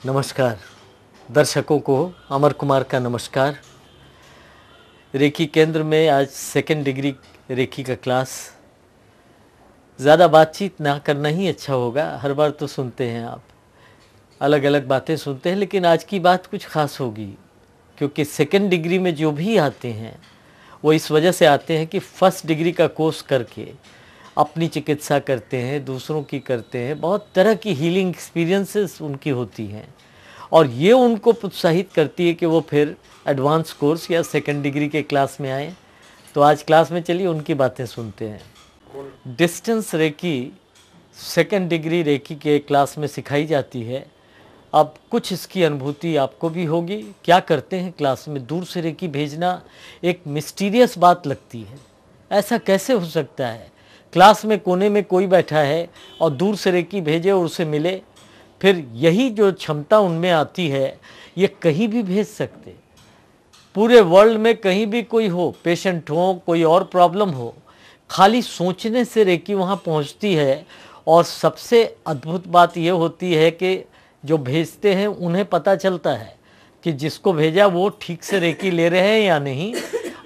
नमस्कार दर्शकों को अमर कुमार का नमस्कार। रेकी केंद्र में आज सेकेंड डिग्री रेकी का क्लास। ज़्यादा बातचीत ना करना ही अच्छा होगा। हर बार तो सुनते हैं आप, अलग अलग बातें सुनते हैं, लेकिन आज की बात कुछ ख़ास होगी क्योंकि सेकेंड डिग्री में जो भी आते हैं वो इस वजह से आते हैं कि फर्स्ट डिग्री का कोर्स करके अपनी चिकित्सा करते हैं, दूसरों की करते हैं, बहुत तरह की हीलिंग एक्सपीरियंसेस उनकी होती हैं और ये उनको प्रोत्साहित करती है कि वो फिर एडवांस कोर्स या सेकंड डिग्री के क्लास में आए। तो आज क्लास में चलिए उनकी बातें सुनते हैं। Distance reiki second degree reiki के क्लास में सिखाई जाती है। अब कुछ इसकी अनुभूति आपको भी होगी। क्या करते हैं क्लास में? दूर से रेकी भेजना एक मिस्टीरियस बात लगती है। ऐसा कैसे हो सकता है? क्लास में कोने में कोई बैठा है और दूर से रेकी भेजे और उसे मिले। फिर यही जो क्षमता उनमें आती है ये कहीं भी भेज सकते। पूरे वर्ल्ड में कहीं भी कोई हो, पेशेंट हो, कोई और प्रॉब्लम हो, खाली सोचने से रेकी वहाँ पहुँचती है। और सबसे अद्भुत बात ये होती है कि जो भेजते हैं उन्हें पता चलता है कि जिसको भेजा वो ठीक से रेकी ले रहे हैं या नहीं,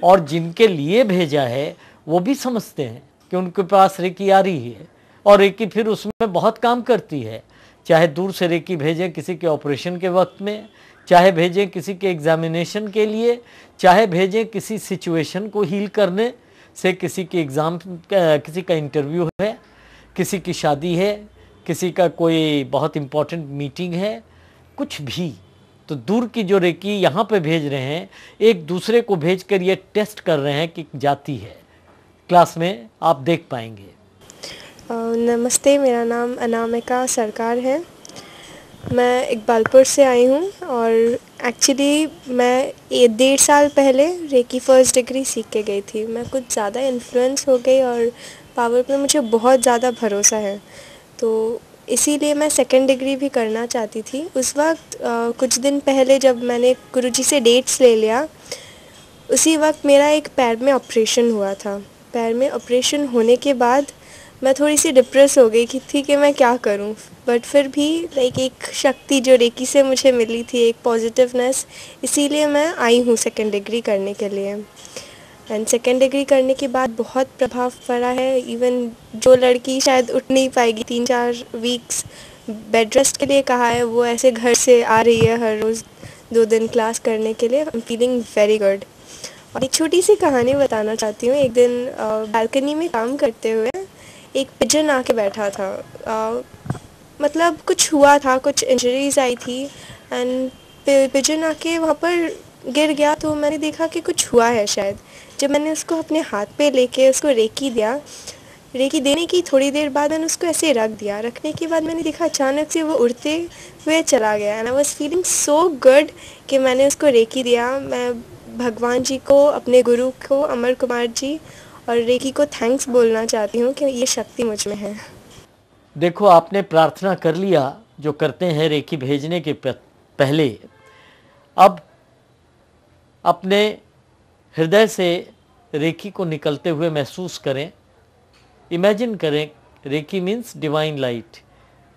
और जिनके लिए भेजा है वो भी समझते हैं कि उनके पास रेकी आ रही है और रेकी फिर उसमें बहुत काम करती है। चाहे दूर से रेकी भेजें किसी के ऑपरेशन के वक्त में, चाहे भेजें किसी के एग्जामिनेशन के लिए, चाहे भेजें किसी सिचुएशन को हील करने से, किसी की एग्ज़ाम, किसी का इंटरव्यू है, किसी की शादी है, किसी का कोई बहुत इम्पोर्टेंट मीटिंग है, कुछ भी। तो दूर की जो रेकी यहाँ पे भेज रहे हैं, एक दूसरे को भेजकर ये टेस्ट कर रहे हैं कि जाती है। क्लास में आप देख पाएंगे। नमस्ते, मेरा नाम अनामिका सरकार है। मैं इकबालपुर से आई हूँ और एक्चुअली मैं 1.5 साल पहले रेकी फर्स्ट डिग्री सीख के गई थी। मैं कुछ ज़्यादा इन्फ्लुएंस हो गई और पावर पे मुझे बहुत ज़्यादा भरोसा है, तो इसीलिए मैं सेकंड डिग्री भी करना चाहती थी। उस वक्त कुछ दिन पहले जब मैंने गुरुजी से डेट्स ले लिया, उसी वक्त मेरा एक पैर में ऑपरेशन हुआ था। पैर में ऑपरेशन होने के बाद मैं थोड़ी सी डिप्रेस हो गई कि ठीक है मैं क्या करूं, बट फिर भी एक शक्ति जो रेकी से मुझे मिली थी, एक पॉजिटिवनेस, इसीलिए मैं आई हूं सेकंड डिग्री करने के लिए। एंड सेकंड डिग्री करने के बाद बहुत प्रभाव पड़ा है। इवन जो लड़की शायद उठ नहीं पाएगी, 3-4 वीक्स बेड रेस्ट के लिए कहा है, वो ऐसे घर से आ रही है हर रोज़ 2 दिन क्लास करने के लिए। I am feeling very good. और एक छोटी सी कहानी बताना चाहती हूँ। एक दिन बालकनी में काम करते हुए एक पिजन आके बैठा था। मतलब कुछ हुआ था, कुछ इंजरीज आई थी एंड पिजन आके वहाँ पर गिर गया। तो मैंने देखा कि कुछ हुआ है शायद। जब मैंने उसको अपने हाथ पे लेके उसको रेकी दिया, रेकी देने की थोड़ी देर बाद मैंने उसको ऐसे रख दिया। रखने के बाद मैंने देखा अचानक से वो उड़ते हुए चला गया and I was feeling so good कि मैंने उसको रेकी दिया। मैं भगवान जी को, अपने गुरु को, अमर कुमार जी और रेकी को थैंक्स बोलना चाहती हूँ कि ये शक्ति मुझ में है। देखो, आपने प्रार्थना कर लिया जो करते हैं रेकी भेजने के पहले। अब अपने हृदय से रेकी को निकलते हुए महसूस करें, इमेजिन करें। Reiki means divine light,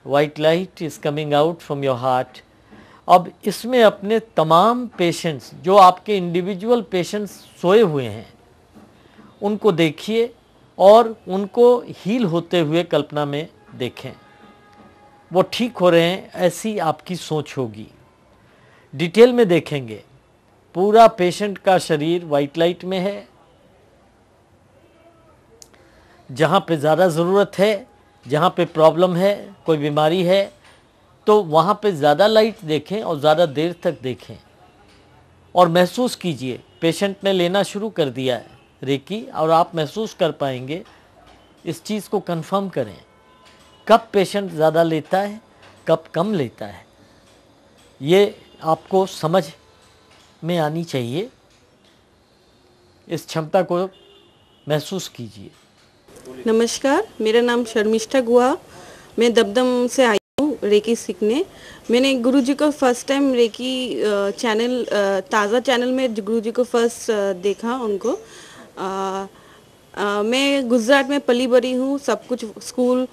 white light is coming out from your heart. अब इसमें अपने तमाम पेशेंट्स, जो आपके इंडिविजुअल पेशेंट्स सोए हुए हैं, उनको देखिए और उनको हील होते हुए कल्पना में देखें। वो ठीक हो रहे हैं, ऐसी आपकी सोच होगी। डिटेल में देखेंगे, पूरा पेशेंट का शरीर वाइट लाइट में है। जहाँ पे ज़्यादा ज़रूरत है, जहाँ पे प्रॉब्लम है, कोई बीमारी है, तो वहाँ पे ज़्यादा लाइट देखें और ज़्यादा देर तक देखें और महसूस कीजिए। पेशेंट ने लेना शुरू कर दिया है रेकी और आप महसूस कर पाएंगे। इस चीज़ को कंफर्म करें, कब पेशेंट ज़्यादा लेता है, कब कम लेता है, ये आपको समझ में आनी चाहिए। इस क्षमता को महसूस कीजिए। नमस्कार, मेरा नाम शर्मिष्ठा गुहा। मैं दमदम से आई हूँ रेकी सीखने। मैंने गुरुजी को फर्स्ट टाइम रेकी चैनल, ताज़ा चैनल में गुरुजी को फर्स्ट देखा उनको। मैं गुजरात में पली बड़ी हूँ, सब कुछ स्कूल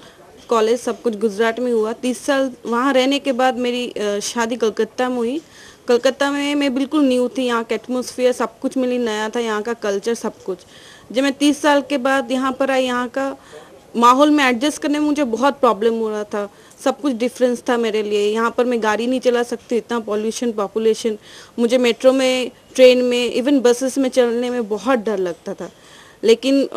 कॉलेज सब कुछ गुजरात में हुआ। 30 साल वहाँ रहने के बाद मेरी शादी कलकत्ता में हुई। कलकत्ता में मैं बिल्कुल न्यू थी, यहाँ का एटमॉस्फेयर सब कुछ मेरे लिए नया था, यहाँ का कल्चर सब कुछ। जब मैं 30 साल के बाद यहाँ पर आई, यहाँ का माहौल में एडजस्ट करने में मुझे बहुत प्रॉब्लम हो रहा था। सब कुछ डिफरेंस था मेरे लिए। यहाँ पर मैं गाड़ी नहीं चला सकती, इतना पॉल्यूशन, पॉपुलेशन। मुझे मेट्रो में, ट्रेन में, इवन बसेस में चलने में बहुत डर लगता था। लेकिन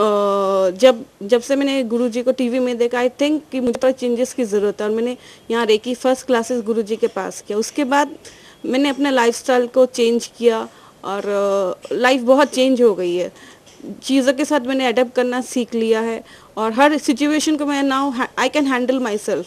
जब से मैंने गुरुजी को टीवी में देखा, आई थिंक कि मुझे थोड़ा चेंजेस की ज़रूरत है, और मैंने यहाँ रेकी फर्स्ट क्लासेस गुरुजी के पास किया। उसके बाद मैंने अपने लाइफस्टाइल को चेंज किया और लाइफ बहुत चेंज हो गई है। चीज़ों के साथ मैंने अडेप्ट करना सीख लिया है और हर सिचुएशन को मैं now I can handle my self.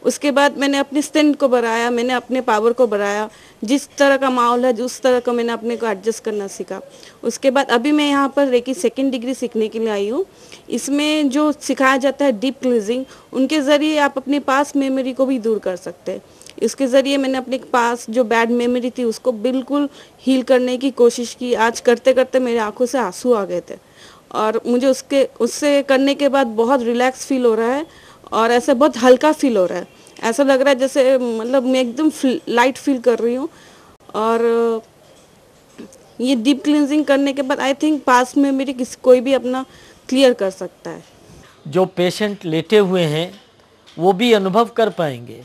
उसके बाद मैंने अपनी स्ट्रेंथ को बढ़ाया, मैंने अपने पावर को बढ़ाया। जिस तरह का माहौल है, उस तरह का मैंने अपने को एडजस्ट करना सीखा। उसके बाद अभी मैं यहाँ पर रेकी सेकंड डिग्री सीखने के लिए आई हूँ। इसमें जो सिखाया जाता है डीप क्लींजिंग, उनके ज़रिए आप अपने पास मेमोरी को भी दूर कर सकते हैं। इसके ज़रिए मैंने अपने पास जो बैड मेमोरी थी उसको बिल्कुल हील करने की कोशिश की। आज करते करते मेरे आंखों से आंसू आ गए थे और मुझे उससे करने के बाद बहुत रिलैक्स फील हो रहा है और ऐसे बहुत हल्का फील हो रहा है। ऐसा लग रहा है जैसे मतलब मैं एकदम लाइट फील कर रही हूँ। और ये डीप क्लींजिंग करने के बाद आई थिंक पास में मेरी कोई भी अपना क्लियर कर सकता है। जो पेशेंट लेटे हुए हैं वो भी अनुभव कर पाएंगे।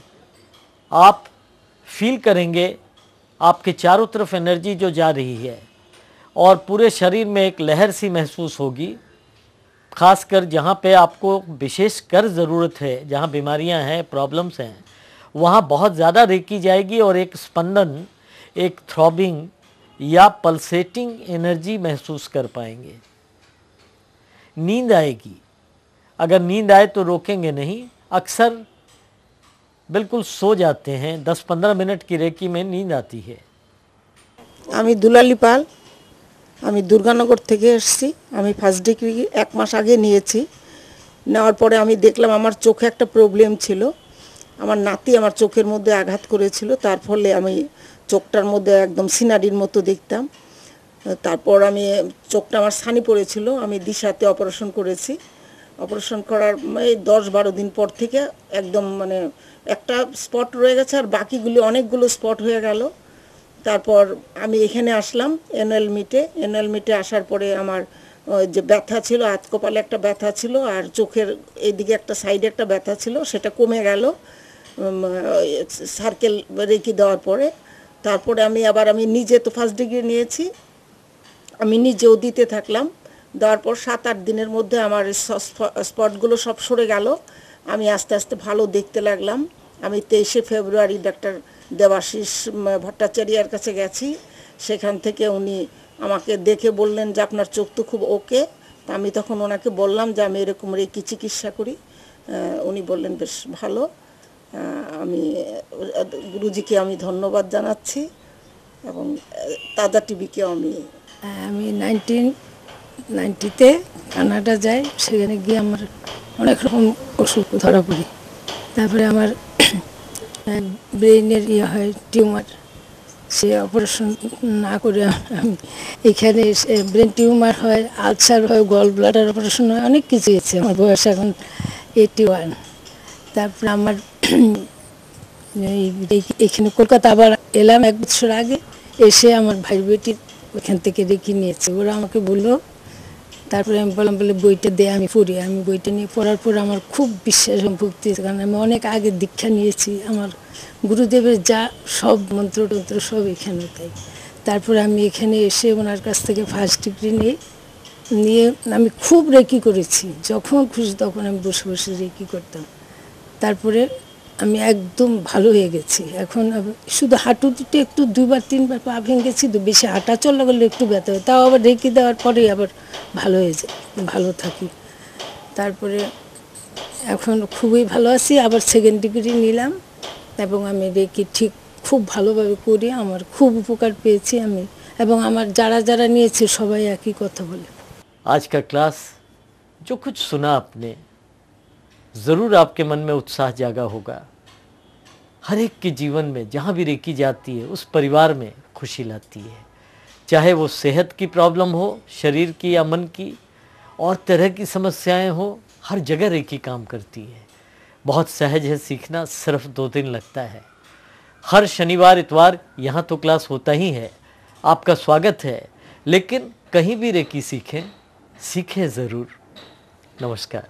आप फील करेंगे आपके चारों तरफ एनर्जी जो जा रही है और पूरे शरीर में एक लहर सी महसूस होगी। खासकर जहाँ पे आपको विशेष कर ज़रूरत है, जहाँ बीमारियाँ हैं, प्रॉब्लम्स हैं, वहाँ बहुत ज़्यादा रेकी जाएगी और एक स्पंदन, एक थ्रॉबिंग या पल्सेटिंग एनर्जी महसूस कर पाएंगे। नींद आएगी। अगर नींद आए तो रोकेंगे नहीं। अक्सर बिल्कुल सो जाते हैं। 10-15 मिनट की रेकी में नींद आती है। আমি দুলালী পাল, আমি দুর্গানগর থেকে এসেছি। আমি ফার্স্ট ডিগ্রি 1 মাস আগে নিয়েছি। নেওয়ার পরে আমি দেখলাম আমার চোখে একটা প্রবলেম ছিল। আমার নাতি আমার চোখের মধ্যে আঘাত করেছিল, তার ফলে আমি চোখটার মধ্যে একদম সিনারির মতো দেখতাম। তারপর আমি চোখটা আমার ছানি পড়েছিল, আমি দিশাতে অপারেশন করেছি। অপারেশন করার 10-12 দিন পর থেকে একদম মানে একটা স্পট রয়ে গেছে আর বাকিগুলো অনেকগুলো স্পট হয়ে গেল। তারপর আমি এখানে আসলাম এনএল মিটে আসার পরে আমার যে ব্যথা ছিল, হাত কপালে একটা ব্যথা ছিল আর চোখের এইদিকে একটা সাইডে একটা ব্যথা ছিল, সেটা কমে গেল সার্কেল রেখে দেওয়ার পরে। তারপরে আমি নিজে তো ফার্স্ট ডিগ্রি নিয়েছি, আমি নিজেও দিতে থাকলাম। দেওয়ার পর 7-8 দিনের মধ্যে আমার স্পটগুলো সব সরে গেল। আমি আস্তে আস্তে ভালো দেখতে লাগলাম। আমি 23 ফেব্রুয়ারি ডাক্তার দেবাশিস ভট্টাচার্যের কাছে গেছি। সেখান থেকে উনি আমাকে দেখে বললেন যে আপনার চোখ তো খুব ওকে। তা আমি তখন ওনাকে বললাম যে আমি এরকম রেকি চিকিৎসা করি। উনি বললেন বেশ ভালো। আমি গুরুজিকে আমি ধন্যবাদ জানাচ্ছি এবং তাজা টিভিকেও আমি 1990-তে কানাডা যাই। সেখানে গিয়ে আমার অনেক রকম অসুখ ধরা পড়ি। তারপরে আমার ব্রেনের হয় টিউমার। সে অপারেশন না করে আমি এখানে ব্রেন টিউমার হয়, আলসার হয়, গল ব্লাডার অপারেশন হয়, অনেক কিছু হয়েছে। আমার বয়স এখন 81। তারপরে আমার এখানে কলকাতা আবার এলাম 1 বছর আগে। এসে আমার ভাই বেটির ওখান থেকে রেখে নিয়েছে। ওরা আমাকে বললো, তারপরে আমি বললাম বলে বইটা দিয়ে আমি পড়ি। আমি বইটা নিয়ে পড়ার পর আমার খুব বিশ্বাস ভক্তি, কারণ আমি অনেক আগে দীক্ষা নিয়েছি। আমার গুরুদেবের যা সব মন্ত্র সব এখানে তাই। তারপরে আমি এখানে এসে ওনার কাছ থেকে ফার্স্ট ডিগ্রি নিয়ে আমি খুব রেকি করেছি। যখন খুশি তখন আমি বসে বসে রেকি করতাম। তারপরে আমি একদম ভালো হয়ে গেছি। এখন শুধু হাঁটুতে একটু 2-3 বার পা ভেঙেছি, তো বেশি হাঁটা চলা করলে একটু ব্যথা হয়, তাও আবার রেকি দেওয়ার পরেই আবার ভালো হয়ে যায়, ভালো থাকি। তারপরে এখন খুবই ভালো আছি। আবার সেকেন্ড ডিগ্রি নিলাম এবং আমি রেকি ঠিক খুব ভালোভাবে করি। আমার খুব উপকার পেয়েছি আমি, এবং আমার যারা নিয়েছে সবাই একই কথা বলে। आज का क्लास जो कुछ सुना आपने, ज़रूर आपके मन में उत्साह जागा होगा। हर एक के जीवन में जहाँ भी रेकी जाती है उस परिवार में खुशी लाती है। चाहे वो सेहत की प्रॉब्लम हो, शरीर की या मन की, और तरह की समस्याएं हो, हर जगह रेकी काम करती है। बहुत सहज है सीखना, सिर्फ 2 दिन लगता है। हर शनिवार इतवार यहाँ तो क्लास होता ही है। आपका स्वागत है, लेकिन कहीं भी रेकी सीखें ज़रूर। नमस्कार।